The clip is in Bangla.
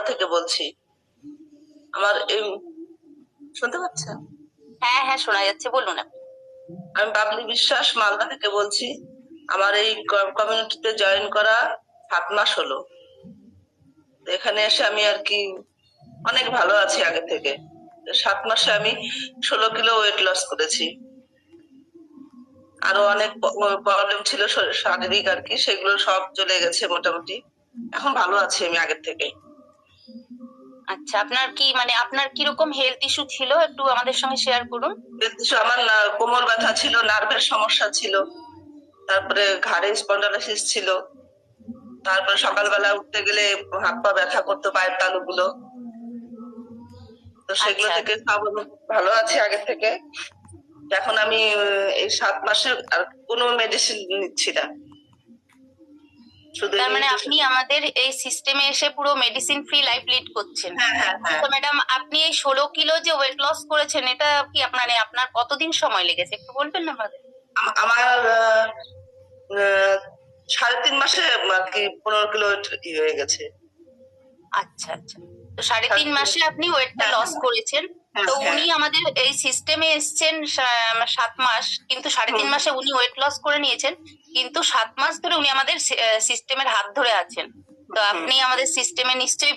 থেকে বলছি। আমার শুনতে পাচ্ছেন? হ্যাঁ হ্যাঁ শোনা যাচ্ছে, বলুন আপনি। আমি বাবলি বিশ্বাস মালদা থেকে বলছি। আমার এই কমিউনিটিতে জয়েন করা 7 মাস হলো। এখানে এসে আমি আর কি অনেক ভালো আছি আগে থেকে। 7 মাসে আমি 16 কিলো ওয়েট লস করেছি। আরো অনেক প্রবলেম ছিল শারীরিক আর কি, সেগুলো সব চলে গেছে মোটামুটি। এখন ভালো আছি আমি আগের থেকে। আচ্ছা, আপনার কি মানে আপনার কিরকম হেলথ ইস্যু ছিল, একটু আমাদের সঙ্গে শেয়ার করুন। আমার কোমর ব্যথা ছিল, নার্ভের সমস্যা ছিল, তারপরে ঘাড়ে স্পন্ডালাইসিস ছিল, তারপরে সকালবেলা উঠতে গেলে হাত পা ব্যথা করতো, পায়ের তালুগুলো। তো সেগুলো আচ্ছা থেকে সব ভালো আছি আগের থেকে। এখন আমি এই 7 মাসে আর কোনো মেডিসিন নিচ্ছি না, শুধু তার মানে nutrition। আপনি আমাদের এই সিস্টেমে এসে পুরো মেডিসিন ফ্রি লাইফ লিড করছেন। হ্যাঁ হ্যাঁ হ্যাঁ। তো ম্যাডাম, আপনি এই 16 কিলো যে ওয়েট লস করেছেন, এটা কি আপনার আপনার কতদিন সময় লেগেছে একটু বলবেন না আমাদের? আমার 3.5 মাসে আর কি 15 কিলো হয়ে গেছে। আচ্ছা আচ্ছা, তো 3.5 মাসে আপনি ওয়েটটা হ্যাঁ লস করেছেন। হ্যাঁ তো হ্যাঁ। উনি আমাদের এই সিস্টেমে এসছেন 7 মাস, কিন্তু 3.5 মাসে উনি ওয়েট লস করে নিয়েছেন, কিন্তু 7 মাস ধরে উনি আমাদের সিস্টেমের হাত ধরে আছেন। তো আপনি আমাদের সিস্টেমে নিশ্চয়ই